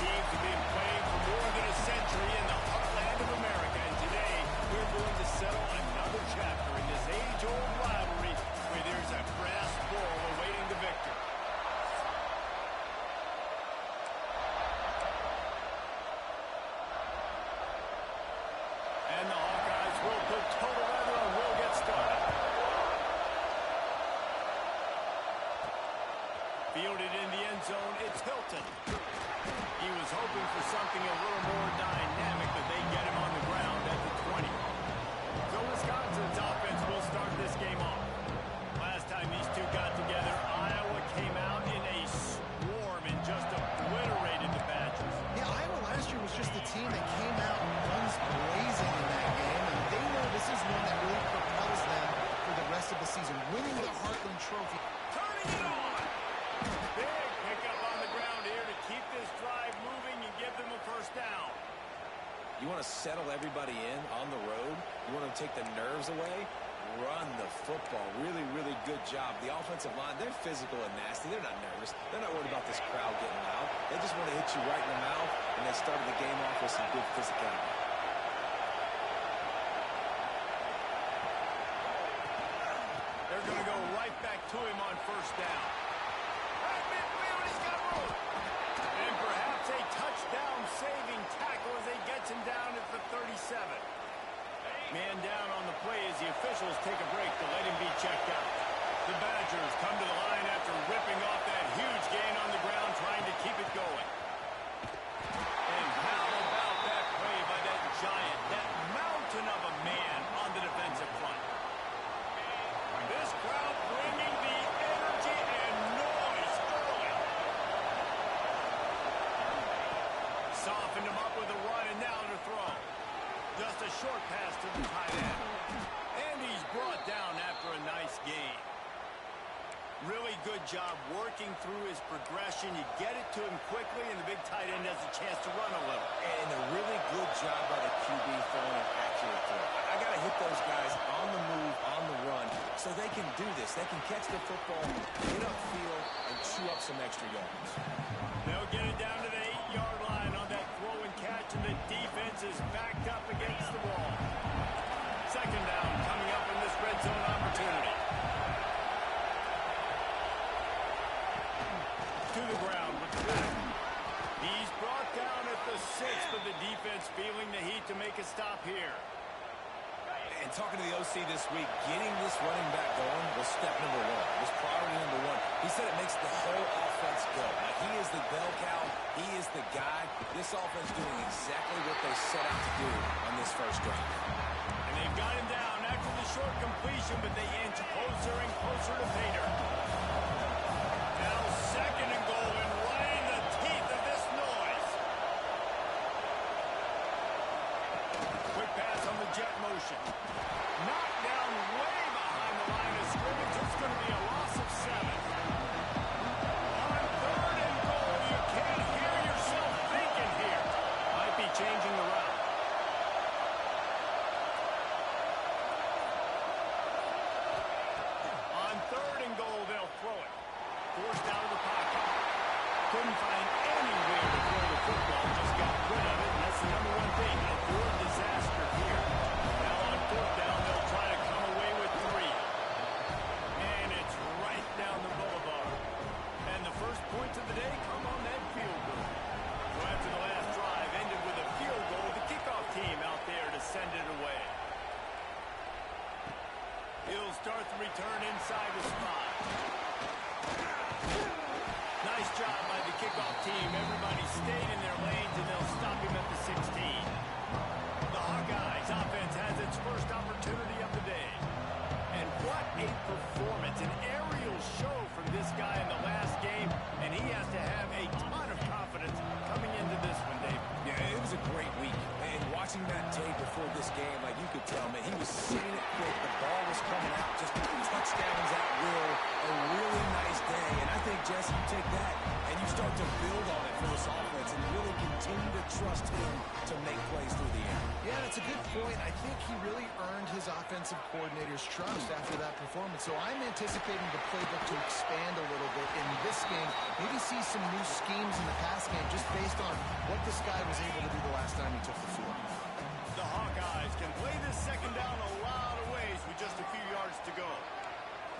teams have been playing for more than a century in the heartland of America. And today, we're going to settle another chapter in this age-old rivalry where there's a brass bull awaiting the victor. And the Hawkeyes will put total weather and will get started. Fielded in the end zone, it's Hilton. He was hoping for something a little more dynamic, but they get him on the ground at the 20. So Wisconsin's offense will start this game off. Last time these two got together, Iowa came out in a swarm and just obliterated the Badgers. Yeah, Iowa last year was just the team that came out guns blazing in that game, and they know this is one that really propels them for the rest of the season, winning the Heartland Trophy. Turning it on! Big pickup on the ground here to keep this drive moving and give them a first down. You want to settle everybody in on the road? You want to take the nerves away? Run the football. Really, really good job. The offensive line, they're physical and nasty. They're not nervous. They're not worried about this crowd getting loud. They just want to hit you right in the mouth, and they started the game off with some good physicality. They're going to go right back to him on first down. Right midfield, he's got room. And perhaps a touchdown-saving tackle as he gets him down at the 37. Man down on the play as the officials take a break to let him be checked out. The Badgers come to the line after ripping off that huge gain on the ground, trying to keep it going. And how about that play by that giant, that mountain of a man on the defensive front? This crowd bringing the energy and noise early. Softened him up with a run, and now to throw. Just a short pass to the tight end. And he's brought down after a nice gain. Really good job working through his progression. You get it to him quickly, and the big tight end has a chance to run a little. And a really good job by the QB throwing an accurate throw. I got to hit those guys on the move, on the run, so they can do this. They can catch the football, get upfield, and chew up some extra yards. They'll get it down to the 8-yard line on that throw and catch, and the defense is backed up against the wall. Second down coming up in this red zone opportunity. To the ground with the back. He's brought down at the 6, but the defense feeling the heat to make a stop here. And talking to the OC this week, getting this running back going was step number 1. Was priority number 1. He said it makes the whole offense go. Like, he is the bell cow. He is the guy. This offense doing exactly what they set out to do on this first drive. And they've got him down after the short completion, but they inch closer and closer to Pater. Now second and goal, and right in the teeth of this noise. Quick pass on the jet motion. Knocked down way behind the line of scrimmage. It's going to be a loss of 7. On third and goal, you can't hear yourself thinking here. Might be changing the route. On third and goal, they'll throw it. Forced out of the pocket. Couldn't find anywhere to throw the football. Just got rid of it, and that's the number 1 thing. Avoid disaster here. Now on fourth down, they'll try to come away with 3. And it's right down the boulevard. And the first points of the day come on that field goal. So after the last drive ended with a field goal, the kickoff team out there to send it away. He'll start the return inside the spot. Nice job by the kickoff team. Everybody stayed in their lanes, and they'll stop him at the 16. The Hawkeyes offense has its first opportunity of the day. And what a performance, an aerial show from this guy in the last game, and he has to have a ton of confidence coming into this one, Dave. Yeah, it was a great week. And watching that tape before this game, like, you could tell, man, he was seeing it quick. The ball was coming out, just touchdowns at will. A really nice day. And I think, Jesse, you take that and you start to build on it for this offense and really continue continue to trust him to make plays through the air. Yeah, that's a good point. I think he really earned his offensive coordinator's trust after that performance. So I'm anticipating the playbook to expand a little bit in this game. Maybe see some new schemes in the pass game just based on what this guy was able to do the last time he took the field. The Hawkeyes can play this second down a lot of ways with just a few yards to go.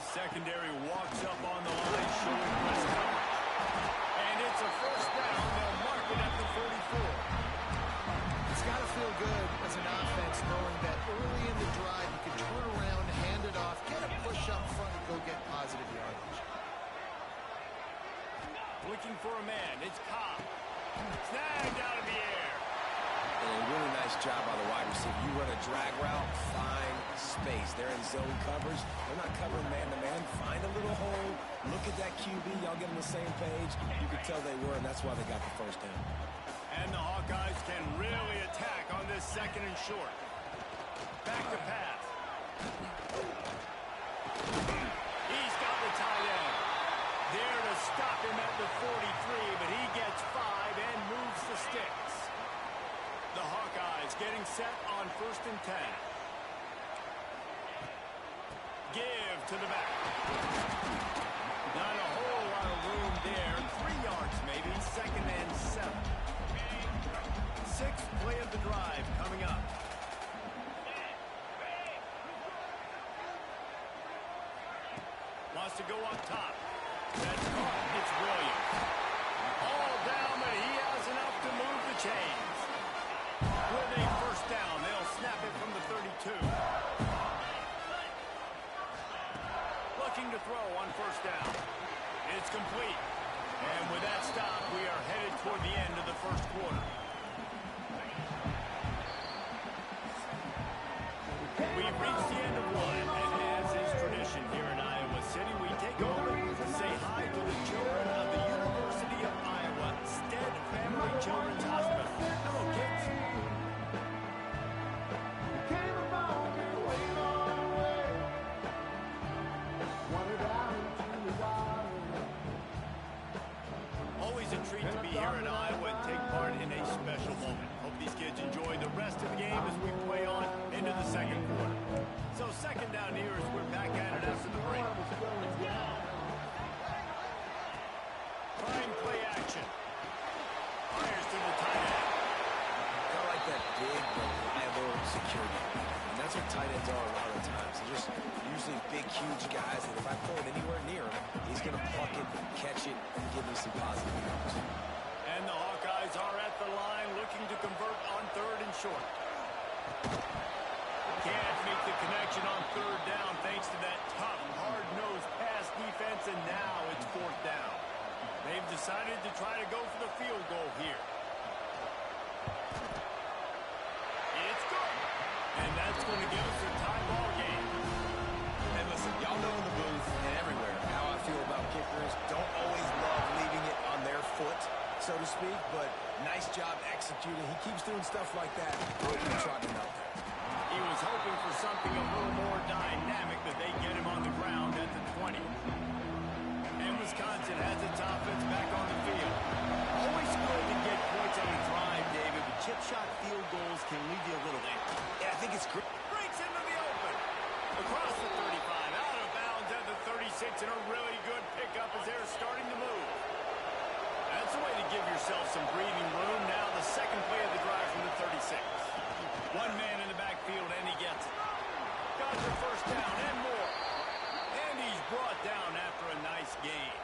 Secondary walks up on the line, showing press coverage. And it's a first down. They'll mark it at the 44. It's got to feel good as an offense knowing that early in the drive you can turn around, hand it off, get a push up front, and go get positive yardage. Looking for a man. It's Cobb. Snagged out of the air. And a really nice job by the wide receiver. You run a drag route, find space. They're in zone coverage. They're not covering man-to-man. Find a little hole. Look at that QB. Y'all get on the same page. You could tell they were, and that's why they got the first down. And the Hawkeyes can really attack on this second and short. Back to pass. He's got the tight end. There to stop him at the 43, but he gets 5 and moves the sticks. The Hawkeyes getting set on 1st and 10. Give to the back. Not a whole lot of room there. 3 yards maybe. 2nd and 7. 6th play of the drive coming up. Wants to go up top. That's caught. It's Williams. All down, but he has enough to move the chains. With a first down, they'll snap it from the 32. Looking to throw on first down. It's complete. And with that stop, we are headed toward the end of the first quarter. We've reached the end of one, and as is tradition here in Iowa City, we take a moment to say hi to the children of the University of Iowa Stead Family Children's Hospital. Hello, kids. Always a treat to be here in Iowa and take part in a special moment. Hope these kids enjoy the rest of the game as we play on into the second quarter. So second down here as we're back at it after the break. Prime play action. Fires to the tight end. I like that big, reliable security. And that's what tight ends are a lot of the times. They're just usually big, huge guys that if I throw it anywhere near him, he's going to pluck it, catch it, and give me some positive yards. And the Hawkeyes are at the line looking to convert on 3rd and short. Can't make the connection on 3rd down thanks to that tough, hard-nosed pass defense, and now it's 4th down. They've decided to try to go for the field goal here. It's good. And that's going to give us a tie ball game. And listen, y'all know in the booth and everywhere how I feel about kickers. Don't always love leaving it on their foot, so to speak, but nice job executing. He keeps doing stuff like that. Trotting out there. He was hoping for something a little more dynamic, but they get him on the ground at the 20. And Wisconsin has its offense back on the field. Always good to get points on a drive, David, but chip shot field goals can leave you a little empty. Yeah, I think it's great. Breaks into the open. Across the 35, out of bounds at the 36, and a really good pickup as they're starting to move. That's a way to give yourself some breathing room. Now the second play of the drive from the 36. One man in the backfield, and he gets it. Got the first down and more. And he's brought down after a nice gain.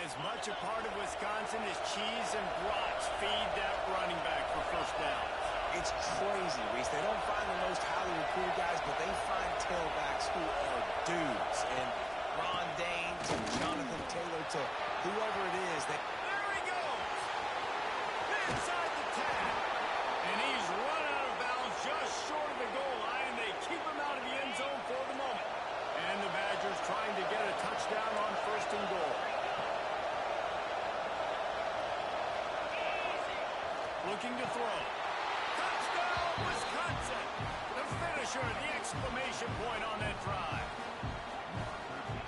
As much a part of Wisconsin as cheese and brats feed that running back for first down. It's crazy, Reese. They don't find the most highly recruited guys, but they find tailbacks who are dudes. And Ron Dane to Jonathan Taylor to whoever it is. There he goes. Inside the 10. And he's run out of bounds just short of the goal line, and they keep him out of the end zone for the moment. And the Badgers trying to get a touchdown on 1st and goal. Looking to throw. Touchdown, Wisconsin! The finisher, the exclamation point on that drive.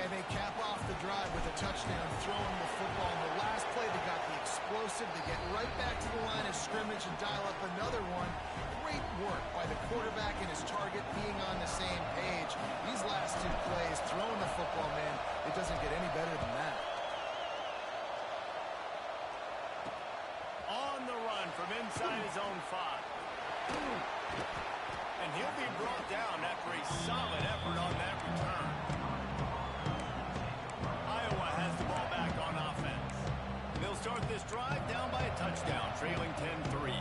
And they cap off the drive with a touchdown, throwing the football. In the last play, they got the explosive to get right back advantage and dial up another one. Great work by the quarterback and his target being on the same page. These last two plays, throwing the football, man, it doesn't get any better than that. On the run from inside his own 5. And he'll be brought down after a solid effort on that return. Iowa has the ball back on offense. They'll start this drive down by a touchdown, trailing 10-3.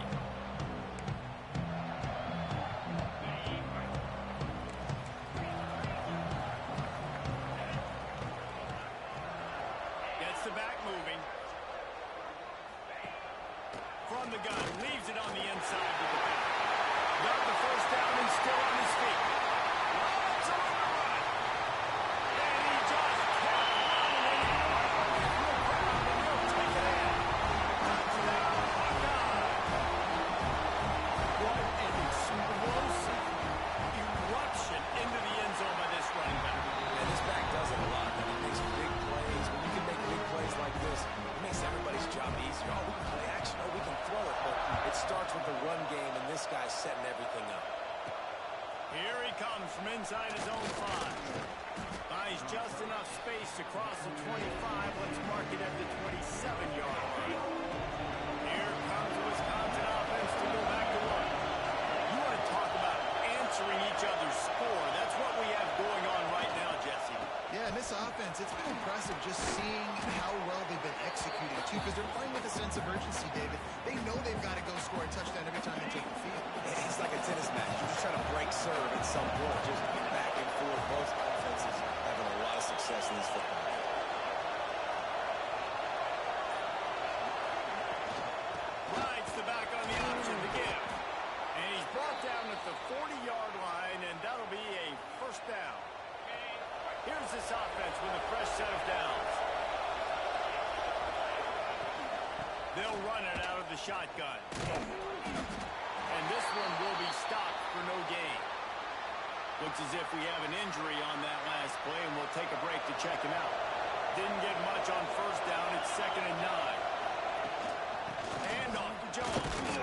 Gets the back moving. From the gun, leaves it on the inside with the back. Got the first down and still on his feet. Lobs on the run. And he just kept running in the ground, and he'll take it in. Touchdown, Buckeye. What an explosive Eruption into the end zone by this running back. And this back does it a lot. I mean, he makes big plays. When you can make big plays like this, it makes everybody's job easier. Oh, we can play action. Oh, we can throw it. But it starts with the run game, and this guy's setting everything up. Here he comes from inside his own 5. Buys just enough space to cross the 25. Let's mark it at the 27-yard line. Here comes the Wisconsin offense to go back to work. You want to talk about answering each other's score. That's what we have going on right now, Jesse. Yeah, and this offense, it's been impressive just seeing how well they've been executing, too, because they're playing with a sense of urgency, David. They know they've got to go score a touchdown every time they take the field. It's like a tennis match. You're just trying to break serve at some point. Just back and forth. Both offenses having a lot of success in this football game. Rides the back on the option to give. And he's brought down at the 40-yard line, and that'll be a first down. Here's this offense with a fresh set of downs. They'll run it out of the shotgun. And this one will be stopped for no gain. Looks as if we have an injury on that last play, and we'll take a break to check him out. Didn't get much on first down. It's 2nd and 9. Hand off to Jones.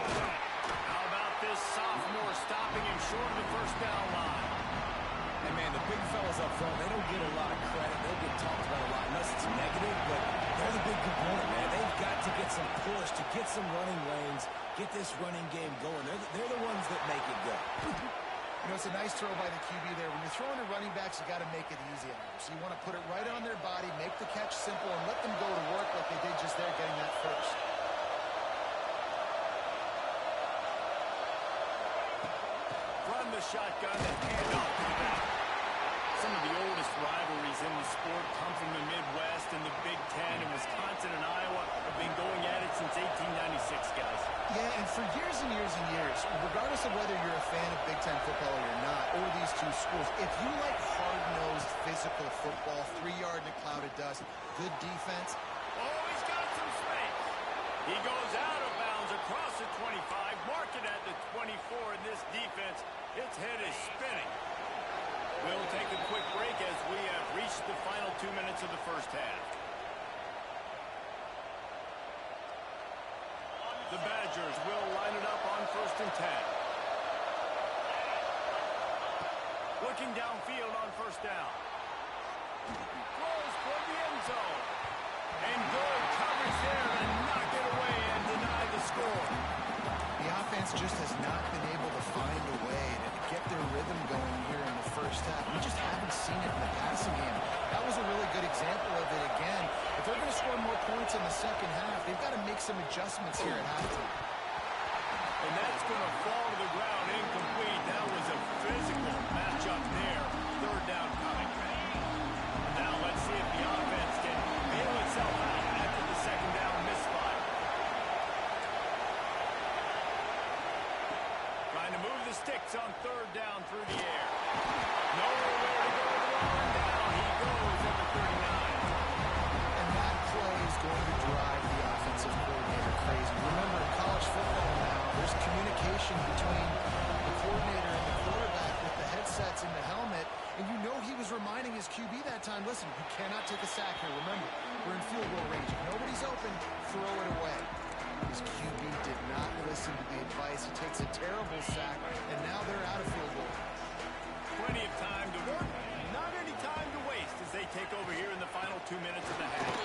How about this sophomore stopping him short of the first down line? Hey, man, the big fellas up front, they don't get a lot of credit. They'll get talked about a lot unless it's negative, but they're the big component, man. They've got to get some push, to get some running lanes, get this running game going. They're the ones that make it go. You know, it's a nice throw by the QB there. When you're throwing to running backs, you got to make it easy on them. So you want to put it right on their body, make the catch simple, and let them go to work like they did just there, getting that first. Run the shotgun and hand off to the back. Some of the oldest rivalries in the sport come from the Midwest, and the Big Ten, and Wisconsin and Iowa have been going at it since 1896, guys. Yeah, and for years and years and years, regardless of whether you're a fan of Big Ten football or not, or these two schools, if you like hard-nosed physical football, 3-yard in a cloud of dust, good defense. Oh, he's got some space. He goes out of bounds across the 25, mark it at the 24, and this defense, its head is spinning. We'll take a quick break as we have reached the final 2 minutes of the first half. The Badgers will line it up on 1st and 10. Looking downfield on first down. Throws toward the end zone. And good coverage there to knock it away and deny the score. The offense just has not been able to find a way to get their rhythm going here in the first half. We just haven't seen it in the passing game. That was a really good example of it again. If they're going to score more points in the second half, they've got to make some adjustments here at halftime. And that's going to fall to the ground incomplete. That was a physical matchup there. 3rd down coming. Now let's see if the offense can bail itself out after the 2nd down misfire. Trying to move the sticks on 3rd down through the air. Nowhere to go with the run down. He goes at the 39. And that play is going to drive the offensive coordinator crazy. Remember, in college football now, there's communication between the coordinator and the quarterback with the headsets and the helmet. And you know he was reminding his QB that time, listen, you cannot take a sack here. Remember, we're in field goal range. If nobody's open, throw it away. His QB did not listen to the 2 minutes of the half.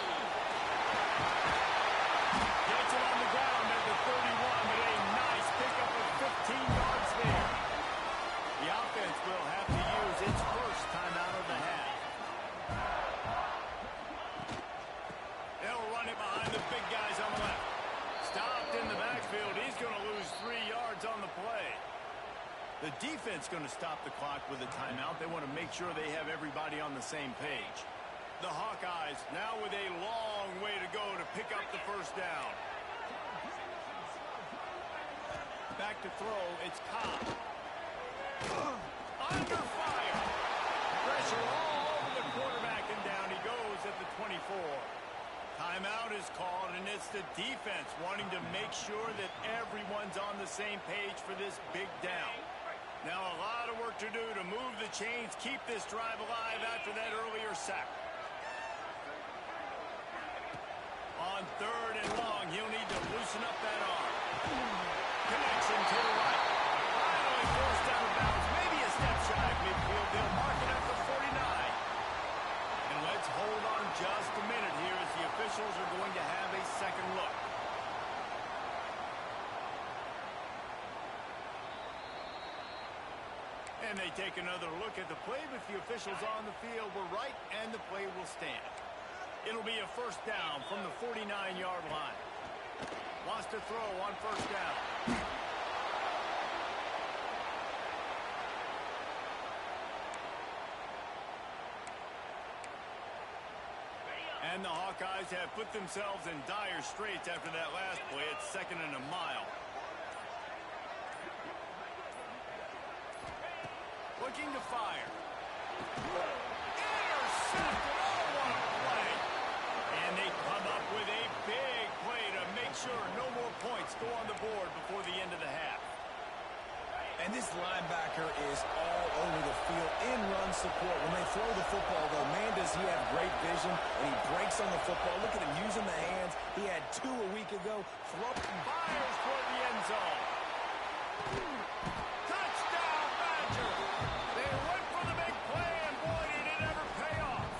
Gets it on the ground at the 31, but a nice pickup of 15 yards there. The offense will have to use its first timeout of the half. They'll run it behind the big guys on the left. Stopped in the backfield. He's going to lose 3 yards on the play. The defense going to stop the clock with a timeout. They want to make sure they have everybody on the same page. The Hawkeyes now with a long way to go to pick up the first down. Back to throw. It's Cobb. Under fire. Pressure all over the quarterback, and down he goes at the 24. Timeout is called, and it's the defense wanting to make sure that everyone's on the same page for this big down. Now a lot of work to do to move the chains, keep this drive alive after that earlier sack. On 3rd and long, he'll need to loosen up that arm. Connection to the right. Finally forced out of bounds. Maybe a step shy of midfield. They'll mark it at the 49. And let's hold on just a minute here as the officials are going to have a second look. And they take another look at the play, but the officials on the field were right, and the play will stand. It'll be a first down from the 49-yard line. Wants to throw on first down. And the Hawkeyes have put themselves in dire straits after that last play. It's 2nd and a mile. Looking to fire. Intercepted. Oh, what a play. And they come up with a big play to make sure no more points go on the board before the end of the half. And this linebacker is all over the field in run support. When they throw the football, though, man, does he have great vision, and he breaks on the football. Look at him using the hands. He had 2 a week ago. Fires toward the end zone. Touchdown, Badger. They went for the big play, and boy, did it ever pay off.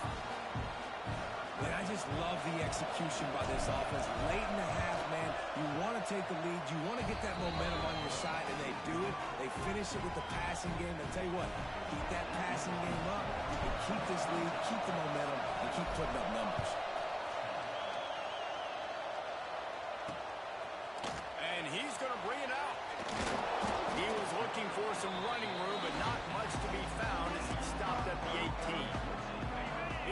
Man, I just love the execution by this offense. Late in the half, man, you want to take the lead. You want to get that momentum on your side, and they do it. They finish it with the passing game. I tell you what, keep that passing game up, and keep this lead, keep the momentum, and keep putting up numbers. And he's going to bring it out. He was looking for some running room, but not much to be found as he stopped at the 18.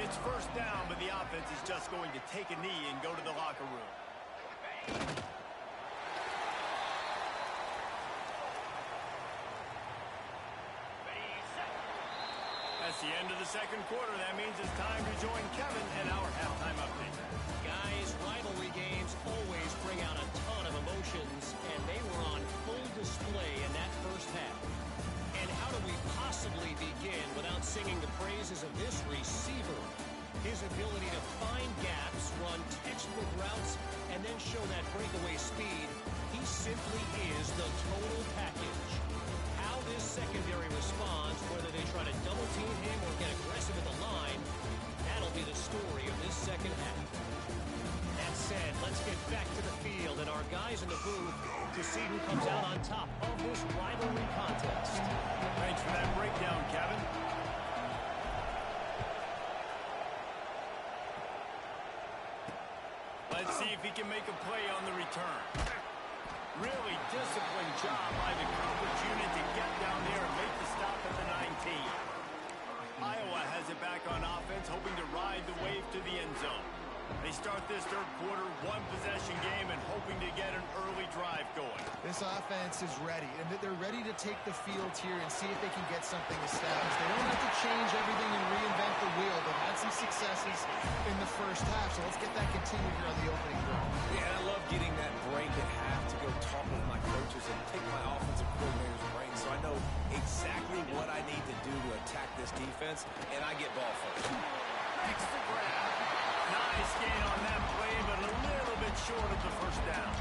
It's first down, but the offense is just going to take a knee and go to the locker room. That's the end of the second quarter. That means it's time to join Kevin in our halftime update. Guys, rivalry games always bring out a ton of emotions, and they were on full display in that first half. And how do we possibly begin without singing the praises of this receiver? His ability to find gaps, run textbook routes, and then show that breakaway speed, he simply is the total package. How this secondary responds, whether they try to double team him or get aggressive at the line, that'll be the story of this second half. That said, let's get back to the field and our guys in the booth to see who comes out on top of this rivalry contest. Thanks for that breakdown, Kevin. Let's see if he can make a play on the return. Really disciplined job by the coverage unit to get down there and make the stop at the 19. Iowa has it back on offense, hoping to ride the wave to the end zone. They start this third quarter, one-possession game, and hoping to get an early drive going. This offense is ready, and they're ready to take the field here and see if they can get something established. They don't have to change everything and reinvent the wheel. They've had some successes in the first half, so let's get that continued here on the opening drive. Yeah, and I love getting that break at half to go talk with my coaches and pick my offensive coordinator's brain so I know exactly what I need to do to attack this defense, and I get ball first. Makes the grab. Nice gain on that play, but a little bit short of the first down.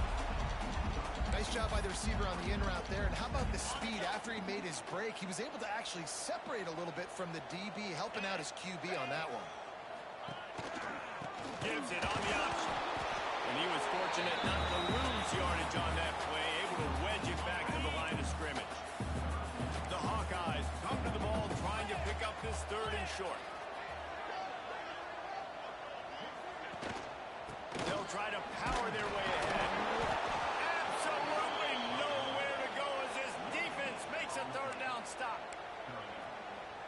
Nice job by the receiver on the in route there. And how about the speed after he made his break? He was able to actually separate a little bit from the DB, helping out his QB on that one. gives it on the option. And he was fortunate not to lose yardage on that play, able to wedge it back to the line of scrimmage. The Hawkeyes come to the ball trying to pick up this 3rd and short. They'll try to power their way ahead. Absolutely nowhere to go as this defense makes a 3rd down stop.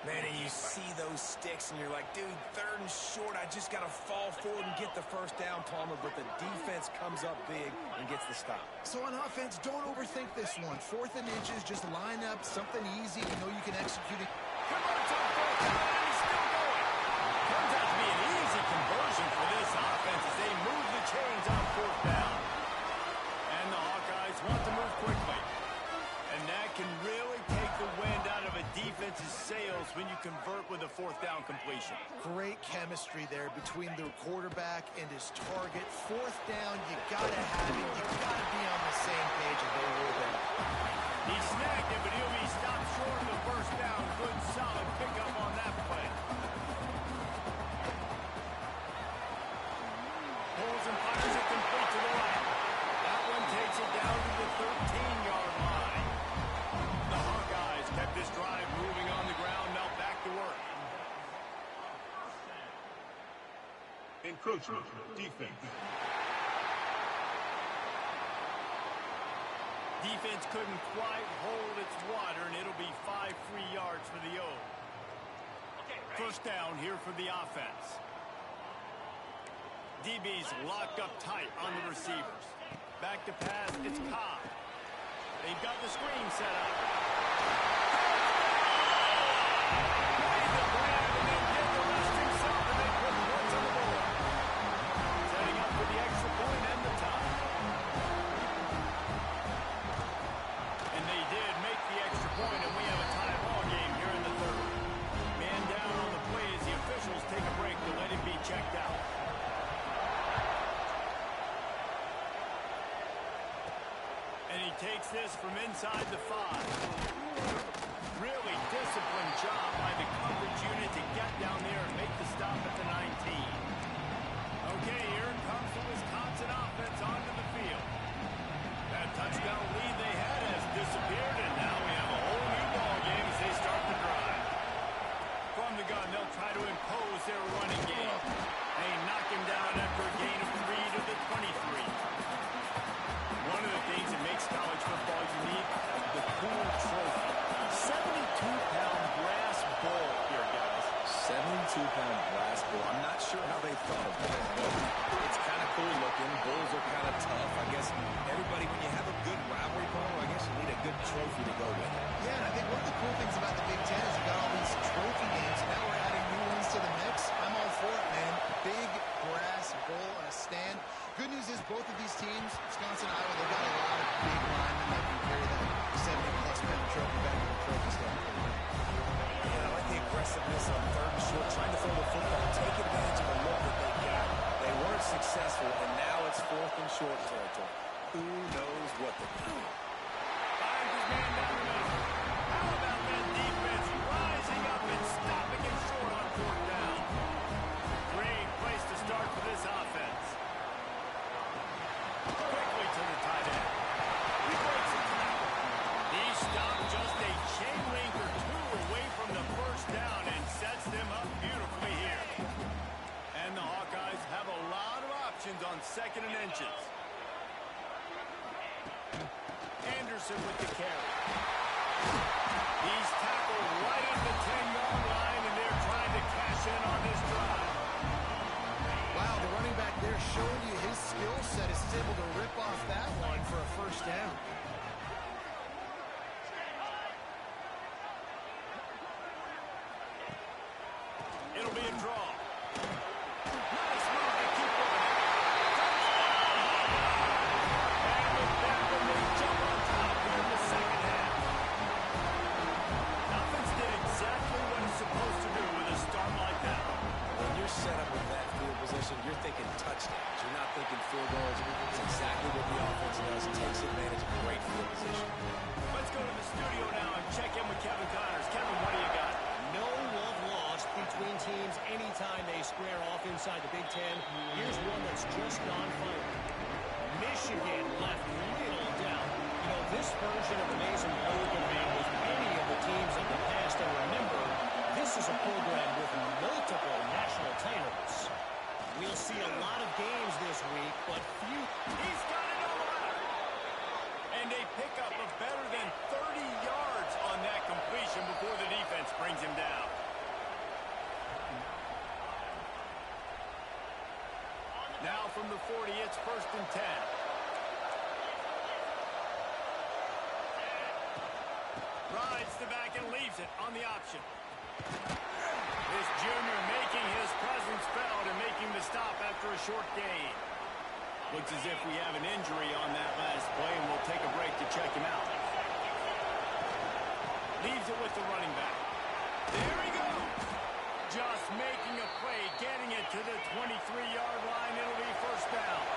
Man, and you see those sticks, and you're like, dude, 3rd and short, I just got to fall forward and get the 1st down, Palmer, but the defense comes up big and gets the stop. So on offense, don't overthink this one. 4th and inches, just line up something easy. You know you can execute it. Converts on 4th down, and he's still going. Turns out to be an easy conversion for this offense as they move the chains on 4th down. And the Hawkeyes want to move quickly. And that can really take the wind out of a defense's sails when you convert with a 4th down completion. Great chemistry there between the quarterback and his target. 4th down, you got to have it. You got to be on the same page, and they will there. He snagged it, but he'll be stopped short of the 1st down. Good, solid pickup on that play. Pulls and fires it complete to the right. That one takes it down to the 13-yard line. The Hawkeyes kept this drive moving on the ground. Now back to work. Encroachment defense. Defense couldn't quite hold its water, and it'll be 5 free yards for the O. 1st down here for the offense. DB's locked up tight on the receivers. Back to pass, it's Cobb. They've got the screen set up. Made the grab and then did the rest himself, and they put points on the board. Setting up for the extra point and the tie. And they did make the extra point, and we have a tie ball game here in the 3rd. Man down on the play as the officials take a break to let him be checked out. And he takes this from inside the 5. Really disciplined job by the coverage unit to get down there and make the stop at the 19. Okay, here comes the Wisconsin offense onto the field. That touchdown lead they had has disappeared, and now we have a whole new ball game as they start the drive. From the gun, they'll try to impose their running game. They knock him down after a gain of 3 to the 23. One of the things that makes college football unique, the cool trophy. 72-pound brass bull here, guys. 72-pound brass bull. I'm not sure how they thought of that. It's kind of cool looking. Bulls are kind of tough. I guess everybody, when you have a good rivalry ball, I guess you need a good trophy to go with it. Yeah, and I think one of the cool things about the Big Ten is you got all these trophy games, and now we're adding new ones to the mix. I'm all for it, man. Big brass bull on a stand. Good news is both of these teams, Wisconsin, Iowa, they've got a lot of big linemen that can carry that 70-plus pound trophy back to the trophy stand. Yeah, I like the aggressiveness on 3rd and short, trying to throw the football, take advantage of the look that they got. They weren't successful, and now it's 4th and short territory. Who knows what to do? Finds his man down the middle. How about that defense rising up and stopping him short on 4th down? Great place to start for this offense. Quickly to the tight end. He breaks the tackle. He stopped just a chain link or 2 away from the 1st down and sets them up beautifully here. And the Hawkeyes have a lot of options on 2nd and inches. Anderson with the carry. He's tackled right at the 10-yard line, and they're trying to cash in on this drive. Wow, the running back there showing you his skill set is able to rip off that one for a 1st down. It'll be a draw. Nice move to keep running. And with that one, they jump on top here in the 2nd half. Offense did exactly what it's supposed to do with a start like that. When you're set up with that field position, you're thinking touchdowns. You're not thinking field goals. It's exactly what the offense does. It takes advantage of great field position. Let's go to the studio now and check in with Kevin Connors. Kevin, what do you got? No love lost between teams anytime they square off inside the Big Ten. Here's just gone final. Michigan left little doubt. You know, this version of the Maize and Blue can hang with any of the teams of the past. And remember, this is a program with multiple national titles. We'll see a lot of games this week, but few. He's got it all out. And a pickup of better than 30 yards on that completion before the defense brings him down. Now from the 40, it's 1st and 10. Rides the back and leaves it on the option. This junior making his presence felt and making the stop after a short gain. Looks as if we have an injury on that last play, and we'll take a break to check him out. Leaves it with the running back. There he goes. Just making a play, getting it to the 23-yard line. It'll be 1st down.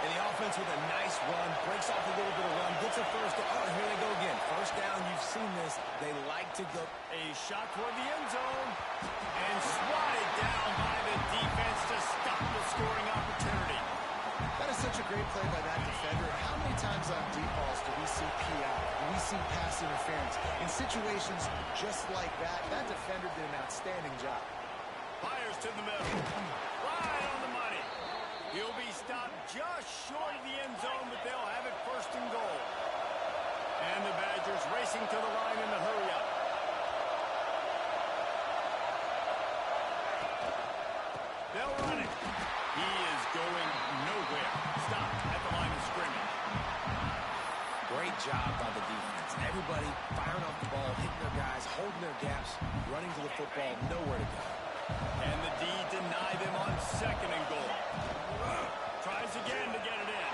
And the offense with a nice run, breaks off a little bit of run, gets a 1st down. Oh, here they go again. 1st down, you've seen this. They like to go. A shot toward the end zone. And swatted down by the defense to stop the scoring opportunity. That is such a great play by that defender. How many times on deep balls do we see PI? Do we see pass interference? In situations just like that, that defender did an outstanding job. Fires to the middle. Right on the money. He'll be stopped just short of the end zone, but they'll have it 1st and goal. And the Badgers racing to the line in the hurry-up. They'll run it. He is going nowhere. Stop at the line of scrimmage. Great job by the defense. Everybody firing off the ball, hitting their guys, holding their gaps, running to the football, nowhere to go. And the D deny them on 2nd and goal. Tries again to get it in.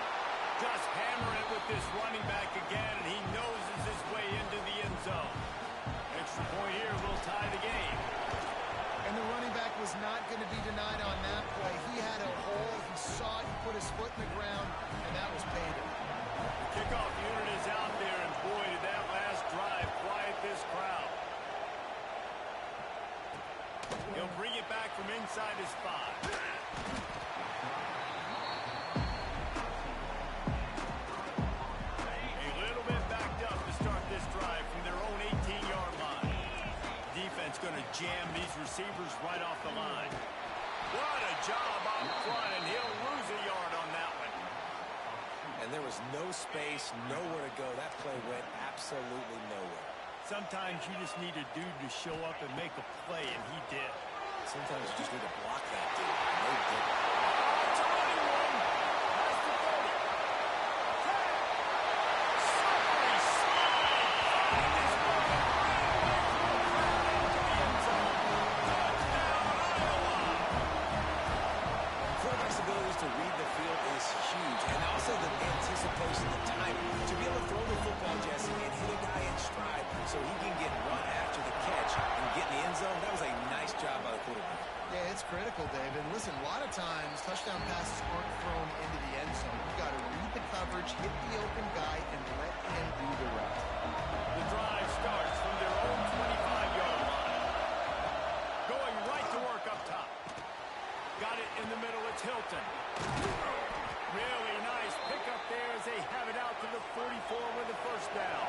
Just hammer it with this running back again, and he noses his way into the end zone. Extra point here will tie the game. And the running back was not going to be denied on that play. He had a hole. He saw it. He put his foot in the ground, and that was paid. The kickoff unit is out there, and boy, did that last drive quiet this crowd. He'll bring it back from inside his 5. A little bit backed up to start this drive from their own 18-yard line. Defense going to jam these receivers right off the line. What a job up front, and he'll lose a yard on that one. And there was no space, nowhere to go. That play went absolutely nowhere. Sometimes you just need a dude to show up and make a play, and he did. Sometimes you just need to block that dude. And they did. It's a running one. Past the 30. 10. Slippery slide. Find his way into the end zone. Touchdown, Iowa. Quarterback's abilities to read the field is huge. And also the anticipation, the timing. To be able to throw the football, Jesse, and hit a guy in stride so he can get run after the catch and get in the end zone, that was a nice job by the quarterback. Yeah, it's critical, Dave. And listen, a lot of times touchdown passes aren't thrown into the end zone. You've got to read the coverage, hit the open guy, and let him do the rest. The drive starts from their own 25-yard line. Going right to work up top. Got it in the middle. It's Hilton. Really nice pickup there as they have it out to the 44 with the 1st down.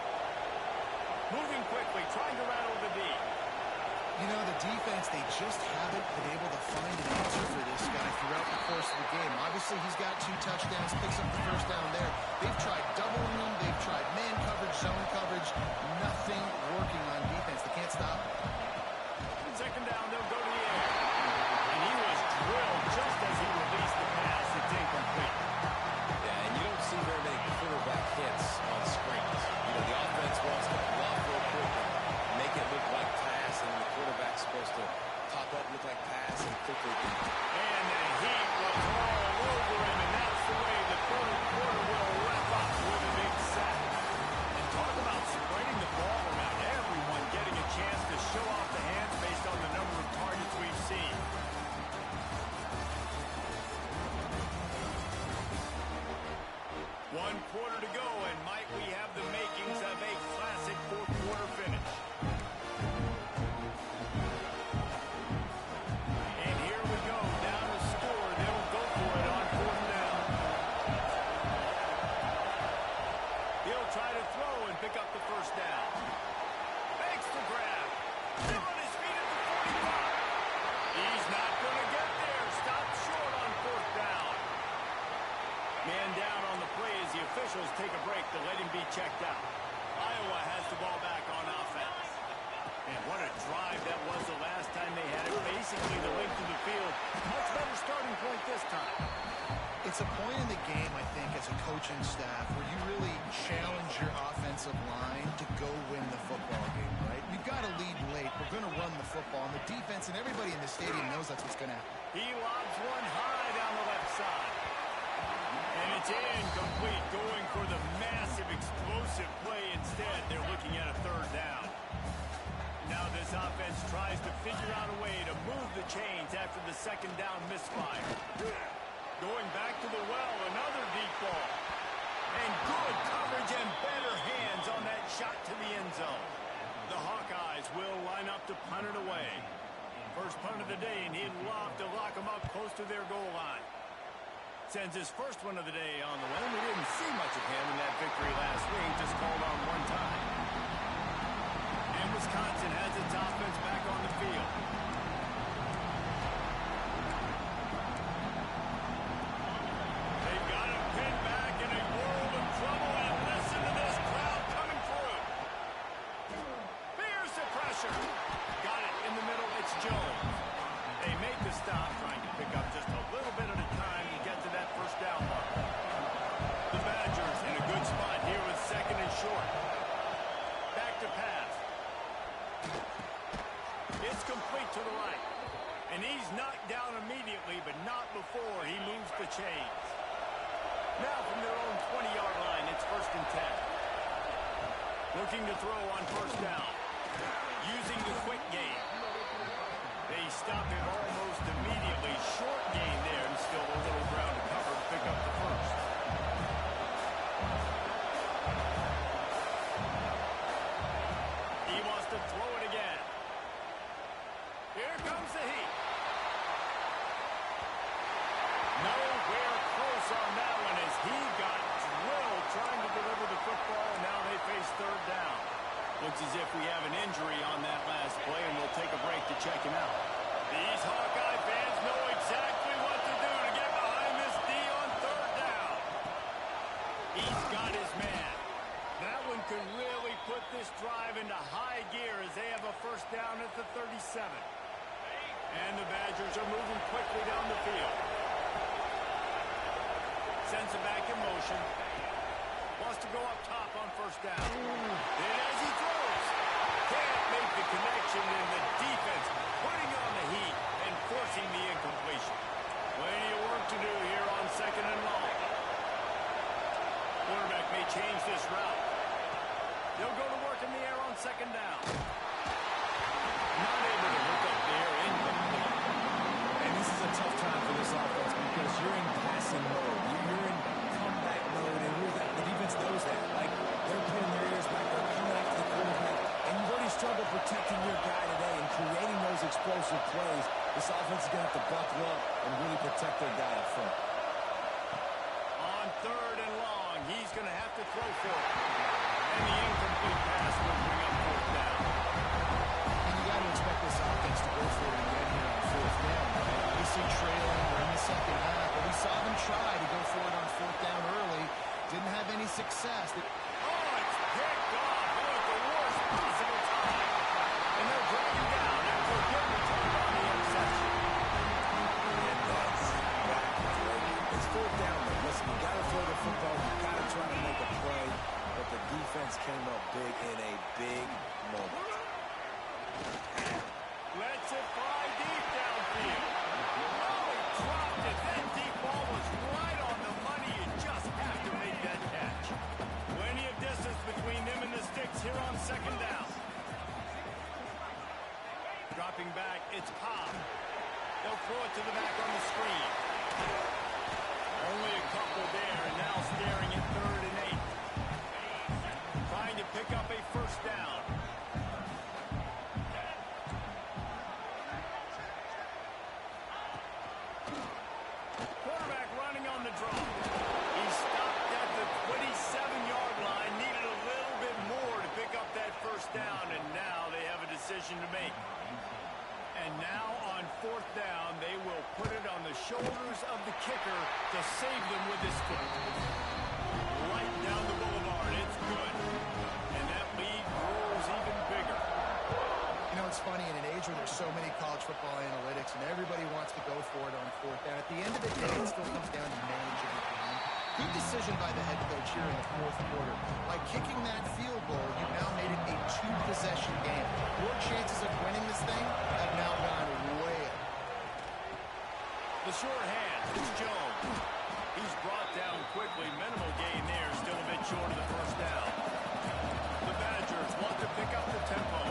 Moving quickly, trying to rattle the D. You know, the defense, they just haven't been able to find an answer for this guy throughout the course of the game. Obviously, he's got 2 touchdowns, picks up the 1st down there. They've tried doubling him. They've tried man coverage, zone coverage. Nothing working on defense. They can't stop him. 2nd down, they'll go to the air. And he was drilled just as he released the pass. It's incomplete. Yeah, and you don't see very many quarterback hits on screens. You know, the offense wants to bluff real quick and make it look like pass, and the quarterback's supposed to pop up, look like pass, and quickly get it. And the heat was all over him, and that's the way the 3rd quarter will wrap up with a big sack. And talk about spreading the ball around. Everyone getting a chance to show off the hands based on the number of targets we've seen. One quarter to go, and might we have the makings of a classic 4th quarter finish. And here we go, down the score. They'll go for it officials take a break to let him be checked out. Iowa has the ball back on offense. And what a drive that was the last time they had it. Basically the length of the field. Much better starting point this time. It's a point in the game, I think, as a coaching staff where you really challenge your offensive line to go win the football game, right? You've got to lead late. We're going to run the football. And the defense and everybody in the stadium knows that's what's going to happen. He lobs one high down the left side. And it's incomplete, going for the massive, explosive play instead. They're looking at a third down. Now this offense tries to figure out a way to move the chains after the second down misfire. Going back to the well, another deep ball. And good coverage and better hands on that shot to the end zone. The Hawkeyes will line up to punt it away. First punt of the day, and he'd love to lock them up close to their goal line. Sends his first one of the day on the way. We didn't see much of him in that victory last week, just called on one time. And Wisconsin has its offense back on the field. They've got him pinned back in a world of trouble, and listen to this crowd coming through. Fierce pressure. Got it in the middle. It's Jones. They make the stop, trying to pick up just a little bit at a time to get to that first down mark. The Badgers in a good spot here with second and short. Back to pass. It's complete to the right. And he's knocked down immediately, but not before he moves the chains. Now from their own 20-yard line, it's first and 10. Looking to throw on first down. Using the quick game. They stop him almost immediately. Short gain there, and still a little ground to cover to pick up the first. He wants to throw it again. Here comes the heat. Nowhere close on that one as he got drilled trying to deliver the football, and now they face third down. Looks as if we have an injury on that last play, and we'll take a break to check him out. These Hawkeye fans know exactly what to do to get behind this D on third down. He's got his man. That one could really put this drive into high gear as they have a first down at the 37. And the Badgers are moving quickly down the field. Sends it back in motion. Wants to go up top on first down. And as he throws, can't make the connection, and the defense putting on the heat and forcing the incompletion. Plenty of work to do here on second and long. Quarterback may change this route. They'll go to work in the air on second down. Not able to hook up there, incomplete. And this is a tough time for this offense because you're in passing mode. You're in comeback mode, and the defense knows that. Like, they're pinning their ears back, they're coming after the quarterback, and you've already struggled protecting your guy today and creating those explosive plays. This offense is going to have to buckle up and really protect their guy up front. On third and long, he's going to have to throw for it. And the incomplete pass will bring up fourth down. And you got to expect this offense to go for it again here on fourth down, right? Obviously trailing, we're in the second half, but we saw them try to go for it on fourth down early. Didn't have any success. Oh, it's picked off. Oh, at the worst possible time. And they'll drag him down after a good return on the interception. And that's back. It's fourth down, though. Listen, you got to throw the football. You got to try to make a play. But the defense came up big in a big moment. Lets it fly deep downfield. Oh, he dropped it. That deep ball was right on the money. You just have to make that catch. Plenty of distance between them and the sticks here on second down. Dropping back, it's Cobb. They'll throw it to the back on the screen. Only a couple there, and now staring at third and 8. Trying to pick up a first down. Quarterback running on the draw. He stopped at the 27-yard line, needed a little bit more to pick up that first down, and now they have a decision to make. And now on fourth down, they will put it on the shoulders of the kicker to save them with his foot. Right by the head coach here in the fourth quarter. By kicking that field goal, you've now made it a two-possession game. Your chances of winning this thing have now gone way up. The short hand, it's Jones. He's brought down quickly. Minimal gain there, still a bit short of the first down. The Badgers want to pick up the tempo.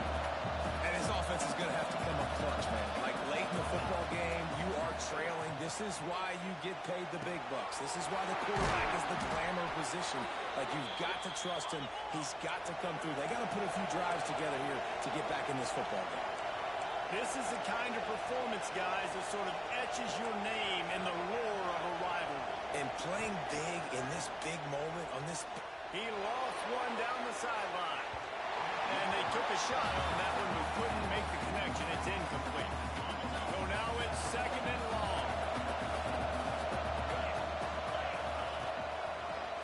And his offense is going to have to come up clutch, man. Like late in the football game, you are trailing. This is why you get paid the big bucks. This is why the quarterback is the glamour position. Like, you've got to trust him. He's got to come through. They got to put a few drives together here to get back in this football game. This is the kind of performance, guys, that sort of etches your name in the roar of a rivalry. And playing big in this big moment on this... He lost one down the sideline. And they took a shot on that one, but couldn't make the connection. It's incomplete. So now it's second and long.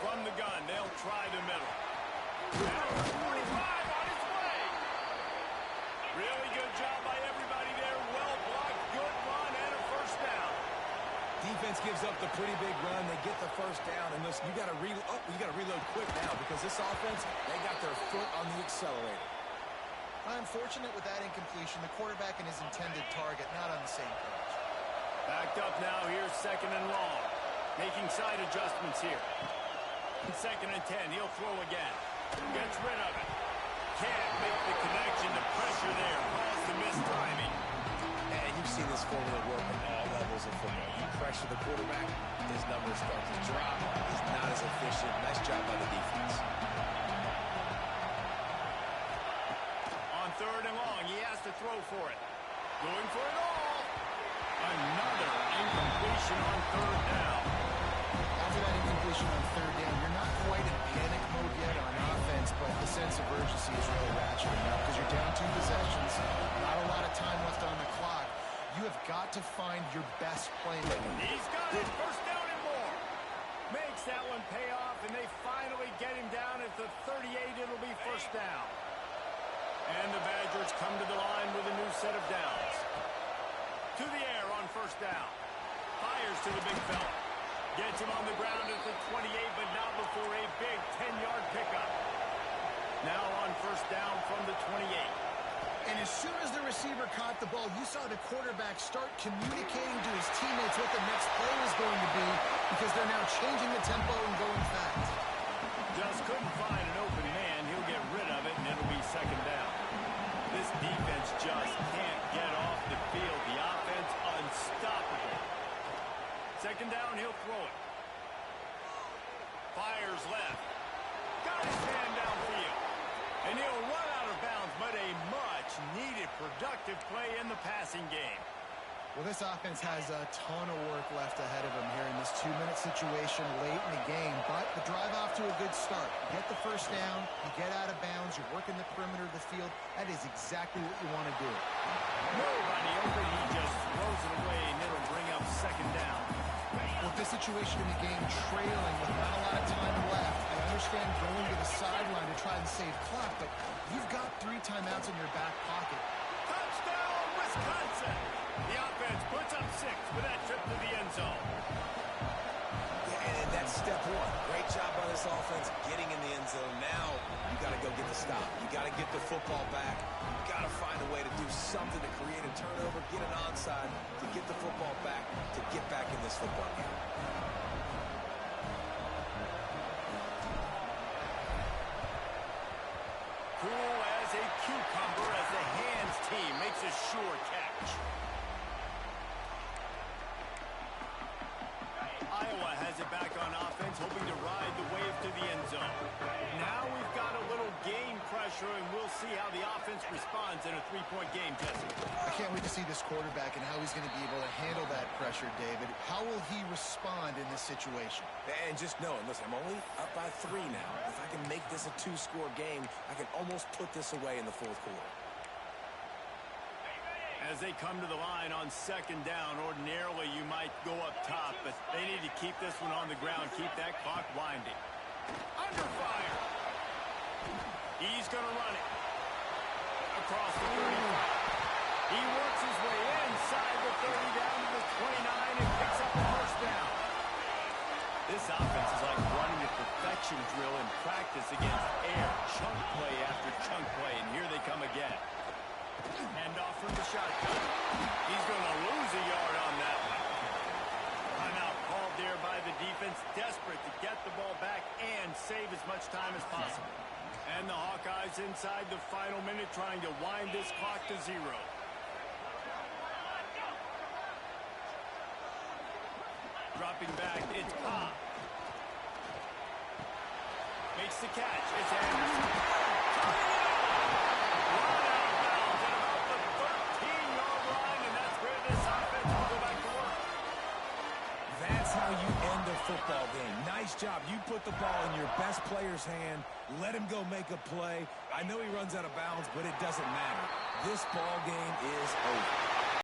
From the gun, they'll try the middle. Now 45 on his way. Really good job by everybody there. Well blocked, good run, and a first down. Defense gives up the pretty big run. They get the first down. And listen, you got to reload quick now because this offense, they got their foot on the accelerator. Unfortunate with that incompletion. The quarterback and his intended target not on the same page. Backed up now. Here's second and long. Making side adjustments here. Second and 10. He'll throw again. Gets rid of it. Can't make the connection. The pressure there. Calls the mistiming. And you've seen this formula work at all levels of football. You pressure the quarterback, his numbers start to drop. He's not as efficient. Nice job by the defense. On third and long, he has to throw for it. Going for it all. Another incompletion on third down. After that incompletion on third down, you're not quite in panic mode yet on offense, but the sense of urgency is really ratcheting up because you're down two possessions, not a lot of time left on the clock. You have got to find your best playmaker. He's got it. First down and more. Makes that one pay off, and they finally get him down at the 38. It'll be first down. And the Badgers come to the line with a new set of downs. To the air on first down. Fires to the big fella. Gets him on the ground at the 28, but not before a big 10-yard pickup. Now on first down from the 28. And as soon as the receiver caught the ball, you saw the quarterback start communicating to his teammates what the next play was going to be because they're now changing the tempo and going fast. Just couldn't find an open man. He'll get rid of it, and it'll be second down. This defense just can't get off the field. The offense unstoppable. Second down, he'll throw it. Fires left. Got his man downfield. And he'll run out of bounds, but a much-needed productive play in the passing game. Well, this offense has a ton of work left ahead of them here in this two-minute situation late in the game, but the drive off to a good start. You get the first down, you get out of bounds, you're working the perimeter of the field. That is exactly what you want to do. Nobody open, he just throws it away, and it'll bring up second down. With this situation in the game trailing with not a lot of time left, I understand going to the sideline to try and save clock, but you've got 3 timeouts in your back pocket. Touchdown, Wisconsin! The offense puts up 6 with that trip to the end zone. Yeah, and that's step one. Great job by this offense getting in the end zone. Now you got to go get the stop. You got to get the football back. You got to find a way to do something to create a turnover, get an onside, to get the football back, to get back in this football game. Cool as a cucumber as the hands team makes a sure catch. Iowa has it back on offense, hoping to ride the wave to the end zone. Now we've got a little game pressure, and we'll see how the offense responds in a 3-point game, Jesse. I can't wait to see this quarterback and how he's going to be able to handle that pressure, David. How will he respond in this situation? And just know, listen, I'm only up by 3 now. If I can make this a 2-score game, I can almost put this away in the fourth quarter. As they come to the line on second down, ordinarily you might go up top, but they need to keep this one on the ground, keep that clock winding. Under fire. He's going to run it. Across the 35. He works his way inside the 30 down to the 29 and picks up the first down. This offense is like running a perfection drill in practice against air. Chunk play after chunk play, and here they come again. Hand off from the shotgun. He's going to lose a yard on that one. Timeout called there by the defense, desperate to get the ball back and save as much time as possible. And the Hawkeyes inside the final minute trying to wind this clock to 0. Dropping back, it's Pop. Makes the catch, it's Anderson. Run out of bounds at about the 13-yard line, and that's where this offense will go back to work. That's how you end a football game. Nice job. You put the ball in your best player's hand. Let him go make a play. I know he runs out of bounds, but it doesn't matter. This ball game is over.